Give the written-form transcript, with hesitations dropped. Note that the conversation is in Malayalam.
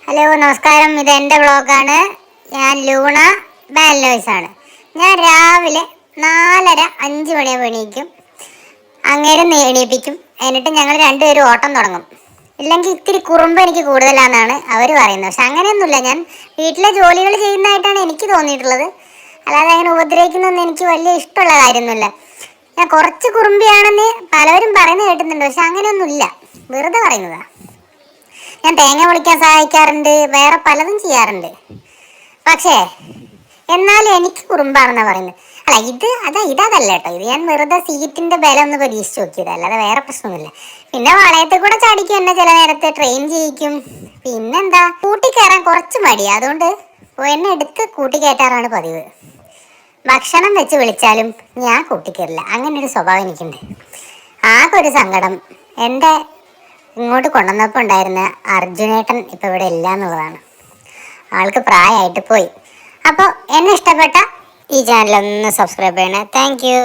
ഹലോ നമസ്കാരം, ഇത് എൻ്റെ വ്ളോഗാണ്. ഞാൻ ലൂണ ബാലോയ്സ് ആണ്. ഞാൻ രാവിലെ 4:30-5 മണിയാകുമ്പോൾ എണീക്കും. അങ്ങേരെ എണീപ്പിക്കും. എന്നിട്ട് ഞങ്ങൾ രണ്ടുപേരും ഓട്ടം തുടങ്ങും. ഇല്ലെങ്കിൽ ഇത്തിരി കുറുമ്പ് എനിക്ക് കൂടുതലാണെന്നാണ് അവർ പറയുന്നത്. പക്ഷെ അങ്ങനെയൊന്നുമില്ല. ഞാൻ വീട്ടിലെ ജോലികൾ ചെയ്യുന്നതായിട്ടാണ് എനിക്ക് തോന്നിയിട്ടുള്ളത്. അല്ലാതെ അങ്ങനെ ഉപദ്രവിക്കുന്നതൊന്നും എനിക്ക് വലിയ ഇഷ്ടമുള്ള കാര്യമൊന്നുമില്ല. ഞാൻ കുറച്ച് കുറുമ്പിയാണെന്ന് പലവരും പറയുന്നത് കേട്ടിട്ടുണ്ട്. പക്ഷെ അങ്ങനെയൊന്നുമില്ല, വെറുതെ പറയുന്നതാണ്. ഞാൻ തേങ്ങ പൊളിക്കാൻ സഹായിക്കാറുണ്ട്, വേറെ പലതും ചെയ്യാറുണ്ട്. പക്ഷേ എന്നാലും എനിക്ക് കുറുമ്പാണെന്നാണ് പറയുന്നത്. അല്ല, ഇതല്ല കേട്ടോ. ഇത് ഞാൻ വെറുതെ സീറ്റിന്റെ ബലം ഒന്ന് പരീക്ഷിച്ച് നോക്കിയത്, അല്ലാതെ വേറെ പ്രശ്നമൊന്നുമില്ല. പിന്നെ വളയത്തിൽ കൂടെ ചാടിക്കും, എന്നെ ചില നേരത്തെ ട്രെയിൻ ചെയ്യിക്കും. പിന്നെന്താ, കൂട്ടിക്കയറാൻ കുറച്ച് മടിയാ. അതുകൊണ്ട് എന്നെ എടുത്ത് കൂട്ടിക്കയറ്റാറാണ് പതിവ്. ഭക്ഷണം വെച്ച് വിളിച്ചാലും ഞാൻ കൂട്ടിക്കയറില്ല. അങ്ങനെ ഒരു സ്വഭാവം എനിക്കുണ്ട്. ആകെ ഒരു സങ്കടം, എൻ്റെ ഇങ്ങോട്ട് കൊണ്ടുവന്നപ്പോൾ ഉണ്ടായിരുന്ന അർജുനേട്ടൻ ഇപ്പം ഇവിടെ ഇല്ല എന്നുള്ളതാണ്. ആൾക്ക് പ്രായമായിട്ട് പോയി. അപ്പോൾ എന്നെ ഇഷ്ടപ്പെട്ട ഈ ചാനൽ ഒന്ന് സബ്സ്ക്രൈബ് ചെയ്യണേ. Thank you.